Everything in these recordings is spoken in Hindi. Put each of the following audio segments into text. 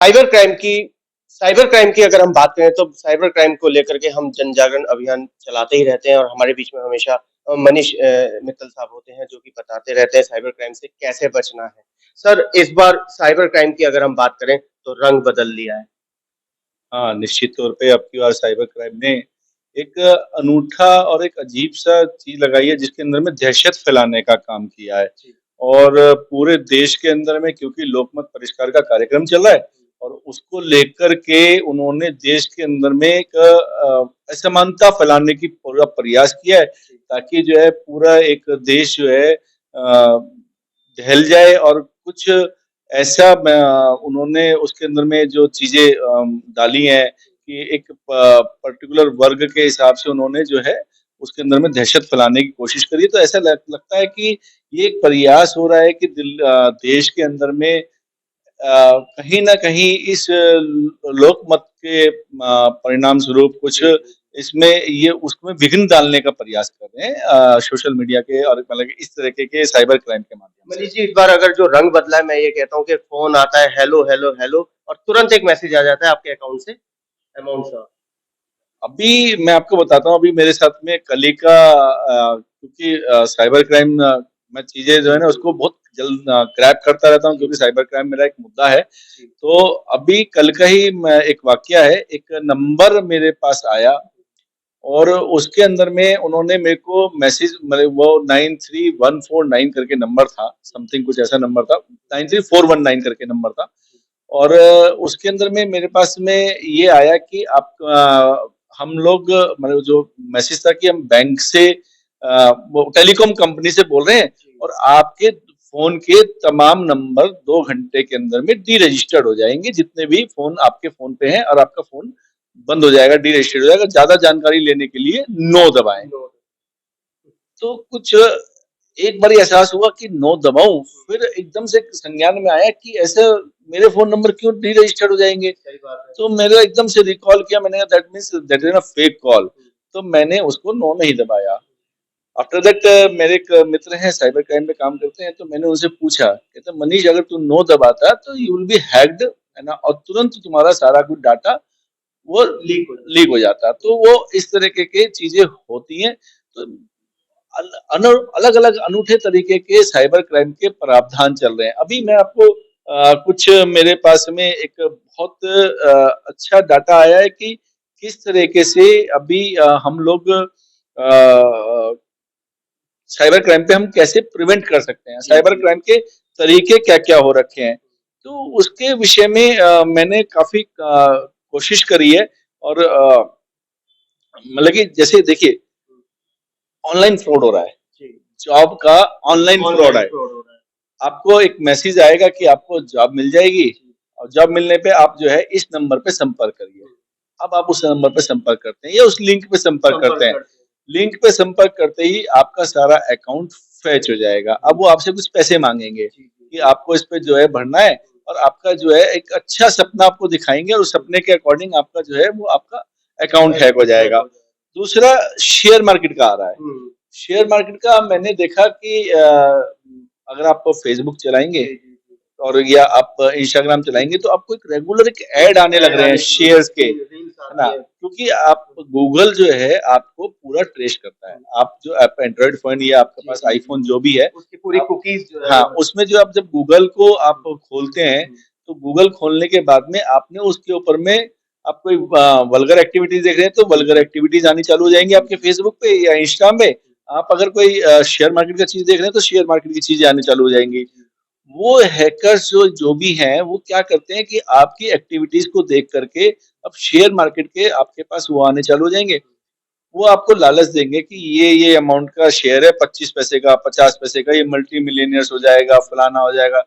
साइबर क्राइम की अगर हम बात करें तो साइबर क्राइम को लेकर के हम जन जागरण अभियान चलाते ही रहते हैं और हमारे बीच में हमेशा मनीष मित्तल साहब होते हैं जो कि बताते रहते हैं साइबर क्राइम से कैसे बचना है। सर, इस बार साइबर क्राइम की अगर हम बात करें तो रंग बदल लिया है। हाँ, निश्चित तौर पे अब की बार साइबर क्राइम ने एक अनूठा और एक अजीब-सा चीज़ लगाई है जिसके अंदर में दहशत फैलाने का काम किया है। जी। और पूरे देश के अंदर में क्योंकि लोकमत परिष्कार का कार्यक्रम चल रहा है और उसको लेकर के उन्होंने देश के अंदर में एक असमानता फैलाने की पूरा प्रयास किया है ताकि जो है पूरा एक देश जो है ढल जाए और कुछ ऐसा उन्होंने उसके अंदर में जो चीज़ें डाली हैं कि एक पर्टिकुलर वर्ग के हिसाब से उन्होंने जो है उसके अंदर में दहशत फैलाने की कोशिश करी है। तो ऐसा लगता है कि ये एक प्रयास हो रहा है कि देश के अंदर में कहीं न कहीं इस लोकमत के परिणाम स्वरूप कुछ इसमें ये उसमें विघ्न डालने का प्रयास कर रहे हैं सोशल मीडिया के और मतलब इस तरीके के साइबर क्राइम के माध्यम से। मनीष जी, इस बार अगर जो रंग बदला है, मैं ये कहता हूँ कि फ़ोन आता है, हेलो, हेलो, हेलो और तुरंत एक मैसेज आ जाता है आपके अकाउंट से अमाउंट का। अभी मैं आपको बताता हूँ, अभी मेरे साथ में कल ही का क्योंकि साइबर क्राइम मैं चीज़ें जो है ना उसको बहुत जल्द क्रैक करता रहता हूँ क्योंकि साइबर क्राइम मेरा एक मुद्दा है। जी। तो अभी कल का ही मैं एक वाक़या है, एक नंबर मेरे पास आया और उसके अंदर में उन्होंने मेरे को मैसेज मतलब वो 93149 करके नंबर था, समथिंग कुछ ऐसा नंबर था, 93419 करके नंबर था। और उसके अंदर में मेरे पास में ये आया कि आप हम लोग मतलब जो मैसेज था कि हम बैंक से वो टेलीकॉम कंपनी से बोल रहे हैं और आपके फ़ोन के तमाम नंबर 2 घंटे के अंदर में डीरजिस्टर्ड हो जाएँगे, जितने भी फ़ोन आपके फ़ोन पे हैं और आपका फ़ोन बंद हो जाएगा, डीरजिस्टर्ड हो जाएगा। ज़्यादा जानकारी लेने के लिए नो दबाएँ। तो कुछ एक बारी एहसास हुआ कि नो दबाऊँ, फिर एकदम से संज्ञान में आया कि ऐसे मेरे फ़ोन नंबर क्यों डीरजिस्टर्ड हो जाएँगे? सही बात है। तो मैंने एकदम से रिकॉल किया, मैंने कहा that means that is a fake call. तो मैंने उसको नो नहीं दबाया। आफ्टर दैट मेरे एक मित्र हैं साइबर क्राइम में काम करते हैं, तो मैंने उनसे पूछा, कहते मनीष अगर तू नो दबाता तो यू विल बी हैक्ड है ना और तुरंत तुम्हारा सारा कुछ डाटा वो लीक हो जाता लीक हो जाता। तो वो इस तरीके की चीज़ें होती हैं। तो अल अनु अलग-अलग अनूठे तरीके के साइबर क्राइम के प्रावधान चल रहे हैं। अभी मैं आपको कुछ मेरे पास में एक बहुत अच्छा डाटा आया है कि किस तरीके से अभी हम लोग साइबर क्राइम पे हम कैसे प्रिवेंट कर सकते हैं? जी, साइबर जी। क्राइम के तरीके क्या-क्या हो रखे हैं? तो उसके विषय में मैंने काफ़ी कोशिश करी है और मतलब कि जैसे देखिए ऑनलाइन फ्रॉड हो रहा है। जी। जॉब का ऑनलाइन फ्रॉड ऑनलाइन है। फ्रॉड हो रहा है। आपको एक मैसेज आएगा कि आपको जॉब मिल जाएगी और जॉब मिलने पे आप जो है इस नंबर पे संपर्क करिए। अब आप उस नंबर पे संपर्क करते हैं या उस लिंक पे संपर्क करते संपर्क हैं। करते हैं। लिंक पे संपर्क करते ही आपका सारा अकाउंट फैच हो जाएगा। अब वो आपसे कुछ पैसे माँगेंगे जी, जी, कि जी। आपको इस पे जो है भरना है और आपका जो है एक अच्छा सपना आपको दिखाएँगे और उस सपने के अकॉर्डिंग आपका जो है वो आपका अकाउंट हैक हो हैक जाएगा। हो जाए। दूसरा शेयर मार्केट का आ रहा है। हुँ। शेयर मार्केट का मैंने देखा कि अगर आप फ़ेसबुक चलाएँगे जी, जी, जी। और या आप इंस्टाग्राम चलाएँगे तो आपको एक रेगुलर एक ऐड आने लग ऐड रहे हैं आने शुरू हो शेयर्स जाते के, हैं, रील्स है ना? आती है। क्योंकि आप गूगल जो है आपको पूरा ट्रेस करता है। आप जो आप एंड्रॉइड फ़ोन या आपके जी, पास जी, जी। आईफ़ोन जो भी है, उसकी पूरी आप कुकीज़ जो है हाँ, वो उसमें जो आप जब गूगल को आप हुँ, खोलते हैं, हुँ। तो गूगल खोलने के बाद में आपने उसके ऊपर में आप कोई वल्गर एक्टिविटीज़ देख रहे हैं, तो वल्गर एक्टिविटीज़ आनी चालू हो जी, जाएँगी जी, आपके जी। फ़ेसबुक पे या इंस्टा में। आप अगर कोई शेयर मार्केट का चीज़ देख रहे हैं, तो शेयर मार्केट की चीज़ें आनी चालू हो जाएँगी। जी। वो हैकर्स जो जो भी हैं, वो क्या करते हैं कि आपकी एक्टिविटीज़ को देख कर के अब शेयर मार्केट के आपके पास वो आने चालू हो जाएँगे। वो आपको लालच देंगे कि ये अमाउंट का शेयर है 25 पैसे का, 50 पैसे का, ये मल्टी मिलियनियर्स हो जाएगा, फलाना हो जाएगा।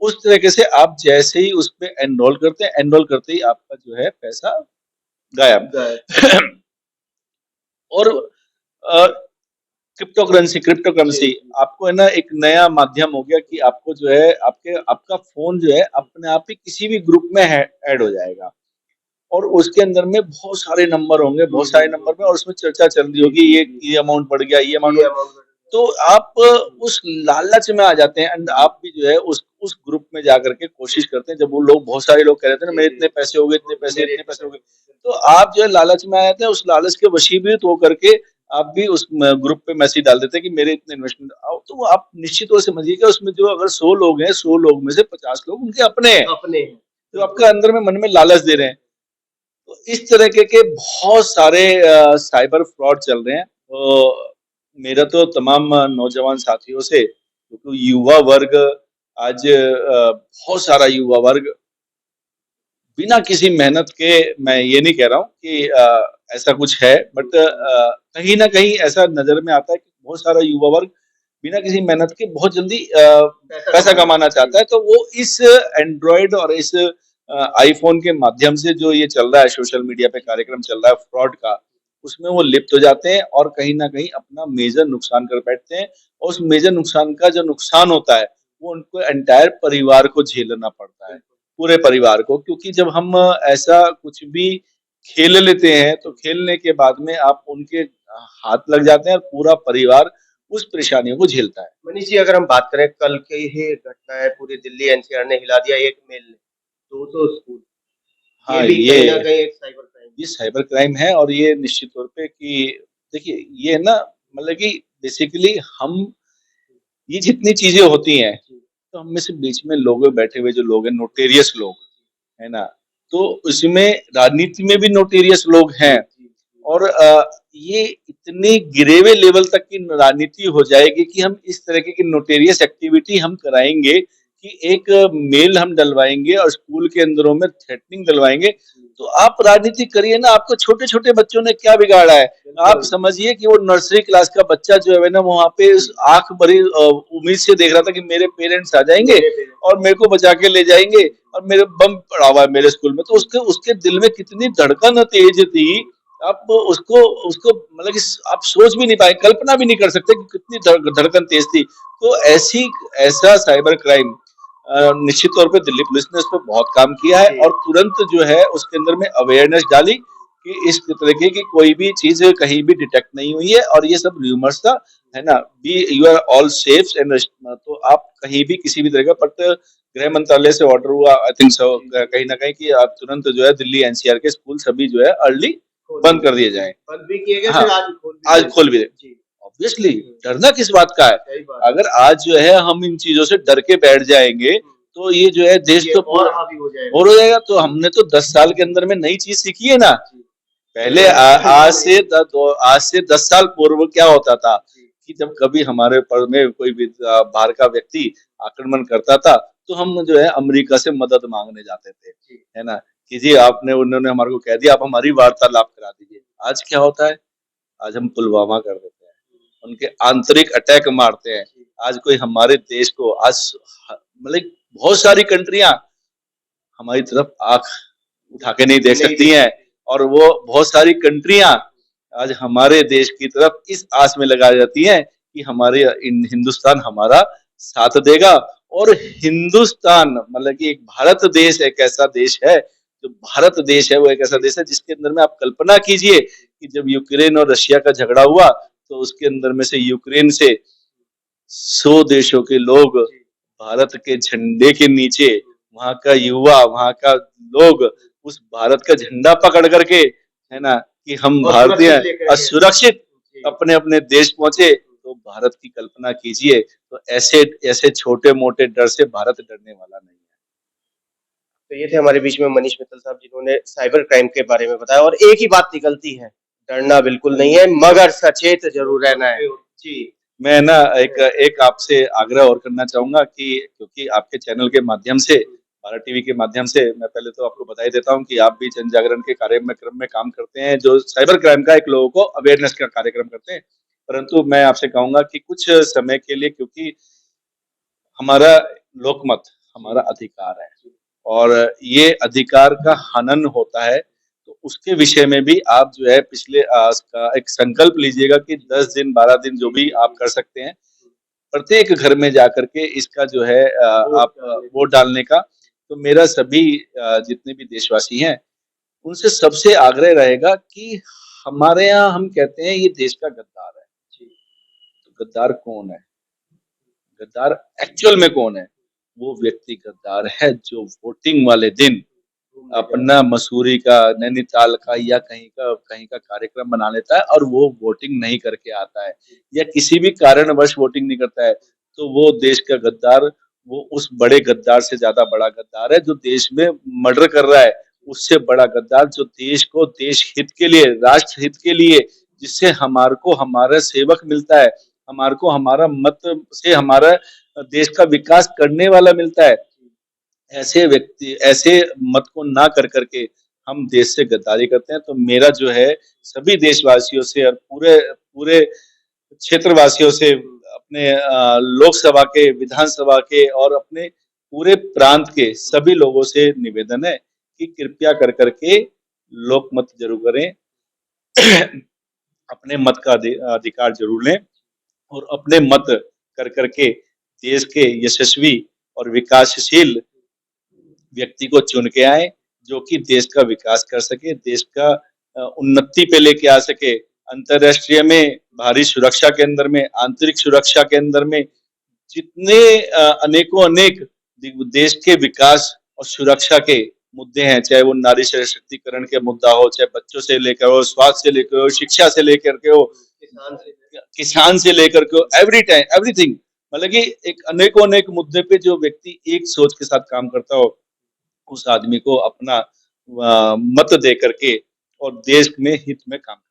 उस तरीके से आप जैसे ही उसपे एनरोल करते हैं, एनरोल करते ही आपका जो है पैसा गायब। गए। और अ, क्रिप्टो जी, करेंसी जी। आपको है ना एक नया माध्यम हो गया कि आपको जो है आपका फ़ोन जो है अपने आप ही किसी भी ग्रुप में है ऐड हो जाएगा। और उसके अंदर में बहुत सारे नंबर होंगे, हुँ, बहुत सारे हुँ, हुँ, नंबर में हुँ। और उसमें चर्चा चल रही जी, होगी जी, जी। ये अमाउंट बढ़ गया, ये अमाउंट ये बढ़ अमाउंट बढ़ तो गया। आप हुँ, उस लालच में आ जाते हैं एंड हुँ। आप भी जो है उस ग्रुप में जाकर के कोशिश करते हैं। जब वो लोग बहुत सारे लोग कह रहे थे ना मेरे इतने पैसे हो गए, इतने पैसे हो गए, तो आप जो है लालच में आए थे, उस लालच के वशीभूत होकर के आप भी उस ग्रुप पे मैसेज डाल देते हैं कि मेरे इतने इन्वेस्टमेंट आओ, तो आप निश्चित तौर से समझिए कि उसमें जो अगर 100 लोग हैं, 100 लोग में से 50 लोग उनके अपने हैं, अपने जो आपके अंदर में मन में लालच दे रहे हैं। तो इस तरह के बहुत सारे साइबर फ्रॉड चल रहे हैं। तो मेरा तो तमाम नौजवान साथियों से, क्योंकि युवा वर्ग आज बहुत सारा युवा वर्ग बिना किसी मेहनत के, मैं ये नहीं कह रहा हूँ कि ऐसा कुछ है, बट कहीं ना कहीं ऐसा नजर में आता है कि बहुत सारा युवा वर्ग बिना किसी मेहनत के बहुत जल्दी पैसा कमाना चाहता है। तो वो इस एंड्रॉयड और इस आईफोन के माध्यम से जो ये चल रहा है, सोशल मीडिया पे कार्यक्रम चल रहा है फ्रॉड का, उसमें वो लिप्त हो जाते हैं और कहीं ना कहीं अपना मेजर नुकसान कर बैठते हैं। और उस मेजर नुकसान का जो नुकसान होता है वो उनको एंटायर परिवार को झेलना पड़ता है, पूरे परिवार को। क्योंकि जब हम ऐसा कुछ भी खेल लेते हैं तो खेलने के बाद में आप उनके हाथ लग जाते हैं और पूरा परिवार उस परेशानियों को झेलता है। मनीष जी, अगर हम बात करें कल की ही घटना है, पूरी दिल्ली एनसीआर ने हिला दिया एक मेल ने, 200 स्कूल। ये हाँ, भी कहीं न कहीं एक साइबर क्राइम ये साइबर क्राइम है। और ये निश्चित तौर पे कि देखिए ये ना, मतलब कि बेसिकली हम, ये जितनी चीजें होती हैं, तो हम में से बीच में लोग बैठे हुए जो लोग हैं, नोटेरियस लोग, है ना, तो उसमें राजनीति में भी नोटेरियस लोग हैं। और ये इतनी गिरेवे लेवल तक की राजनीति हो जाएगी कि हम इस तरह की नोटेरियस एक्टिविटी हम कराएंगे कि एक मेल हम डलवाएंगे और स्कूल के अंदरों में थ्रेटनिंग डलवाएंगे। तो आप राजनीति करिए ना, आपको छोटे छोटे बच्चों ने क्या बिगाड़ा है? आप समझिए कि वो नर्सरी क्लास का बच्चा जो है ना, वहां पे उस आंख भरी उम्मीद से देख रहा था कि मेरे पेरेंट्स आ जाएंगे और मेरे को बचा के ले जाएंगे, और मेरे बम पड़ा हुआ है मेरे स्कूल में। तो उसके उसके दिल में कितनी धड़कन तेज थी, आप उसको उसको मतलब कि आप सोच भी नहीं पाए, कल्पना भी नहीं कर सकते कि कितनी धड़कन तेज थी। तो ऐसा साइबर क्राइम निश्चित तौर पे दिल्ली पुलिस ने उस पर बहुत काम किया है और तुरंत जो है उसके अंदर में अवेयरनेस डाली कि इस तरीके की कोई भी चीज कहीं भी डिटेक्ट नहीं हुई है और ये सब र्यूमर्स था, है ना। Be you are all safe and, तो आप कहीं भी किसी भी तरह का, बट गृह मंत्रालय से ऑर्डर हुआ आई थिंक सो कहीं ना कहीं कि आप तुरंत जो है दिल्ली एनसीआर के स्कूल सभी जो है अर्ली बंद कर दिए जाए। बंद भी किए गए, हाँ, फिर आज खोल भी दे। ऑब्वियसली डरना किस बात का है? अगर आज जो है हम इन चीजों से डर के बैठ जाएंगे तो ये जो है देश तो और हावी हो जाएगा, और हो जाएगा। तो हमने तो 10 साल के अंदर में नई चीज सीखी है ना। पहले आज से 10 साल पूर्व क्या होता था कि जब कभी हमारे ऊपर में कोई भी बाहर का व्यक्ति आक्रमण करता था तो हम जो है अमेरिका से मदद मांगने जाते थे, है ना, कि जी आपने, उन्होंने हमारे को कह दिया आप हमारी वार्तालाप करा दीजिए। आज क्या होता है? आज हम पुलवामा कर देते हैं, उनके आंतरिक अटैक मारते हैं। आज कोई हमारे देश को आज मतलब बहुत सारी कंट्रियां हमारी तरफ आंख उठा के नहीं देख सकती हैं, और वो बहुत सारी कंट्रियां आज हमारे देश की तरफ इस आस में लगा जाती हैं कि हमारे हिंदुस्तान हमारा साथ देगा। और हिंदुस्तान मतलब कि एक भारत देश एक ऐसा देश है, जो भारत देश है वो एक ऐसा देश है जिसके अंदर में आप कल्पना कीजिए कि जब यूक्रेन और रशिया का झगड़ा हुआ तो उसके अंदर में से यूक्रेन से 100 देशों के लोग भारत के झंडे के नीचे, वहां का युवा, वहां का लोग उस भारत का झंडा पकड़ करके, है ना, कि हम भारतीय सुरक्षित अपने अपने देश पहुंचे। तो भारत की कल्पना कीजिए। तो ऐसे ऐसे छोटे मोटे डर से भारत डरने वाला नहीं है। तो ये थे हमारे बीच में मनीष मित्तल साहब, जिन्होंने साइबर क्राइम के बारे में बताया और एक ही बात निकलती है, डरना बिल्कुल नहीं है मगर सचेत जरूर रहना है। जी, मैं ना एक आपसे आग्रह और करना चाहूंगा कि क्योंकि आपके चैनल के माध्यम से, भारत टीवी के माध्यम से, मैं पहले तो आपको बधाई देता हूं कि आप भी जन जागरण के कार्यक्रम में काम करते हैं, जो साइबर क्राइम का एक लोगों को अवेयरनेस का कार्यक्रम करते हैं। परंतु मैं आपसे कहूंगा कि कुछ समय के लिए, क्योंकि हमारा लोकमत हमारा अधिकार है और ये अधिकार का हनन होता है, तो उसके विषय में भी आप जो है पिछले का एक संकल्प लीजिएगा कि 10 दिन 12 दिन जो भी आप कर सकते हैं, प्रत्येक घर में जाकर के इसका जो है आप वोट डालने का। तो मेरा सभी जितने भी देशवासी हैं उनसे सबसे आग्रह रहेगा कि हमारे यहाँ हम कहते हैं ये देश का गद्दार है। तो गद्दार कौन है? गद्दार एक्चुअल में कौन है? वो व्यक्ति गद्दार है जो वोटिंग वाले दिन अपना मसूरी का, नैनीताल का या कहीं का कार्यक्रम बना लेता है और वो वोटिंग नहीं करके आता है या किसी भी कारणवश वोटिंग नहीं करता है, तो वो देश का गद्दार, वो उस बड़े गद्दार से ज्यादा बड़ा गद्दार है जो देश में मर्डर कर रहा है, उससे बड़ा गद्दार जो देश को देश हित के लिए, राष्ट्र हित के लिए, जिससे हमारे को हमारा सेवक मिलता है, हमारे को हमारा मत से हमारा देश का विकास करने वाला मिलता है, ऐसे व्यक्ति ऐसे मत को ना कर करके हम देश से गद्दारी करते हैं। तो मेरा जो है सभी देशवासियों से और पूरे पूरे क्षेत्रवासियों से, अपने लोकसभा के, विधानसभा के और अपने पूरे प्रांत के सभी लोगों से निवेदन है कि कृपया कर करके लोक मत जरूर करें। अपने मत का अधिकार जरूर लें और अपने मत कर करके देश के यशस्वी और विकासशील व्यक्ति को चुन के आए जो कि देश का विकास कर सके, देश का उन्नति पे लेके आ सके, अंतरराष्ट्रीय में भारी सुरक्षा के अंदर में, आंतरिक सुरक्षा के अंदर में जितने अनेकों अनेक देश के विकास और सुरक्षा के मुद्दे हैं, चाहे वो नारी सशक्तिकरण के मुद्दा हो, चाहे बच्चों से लेकर हो, स्वास्थ्य से लेकर हो, शिक्षा से लेकर के हो, किसान से लेकर के हो, एवरी टाइम एवरीथिंग, मतलब कि एक अनेकों अनेक मुद्दे पे जो व्यक्ति एक सोच के साथ काम करता हो, उस आदमी को अपना मत दे करके और देश में हित में काम करें।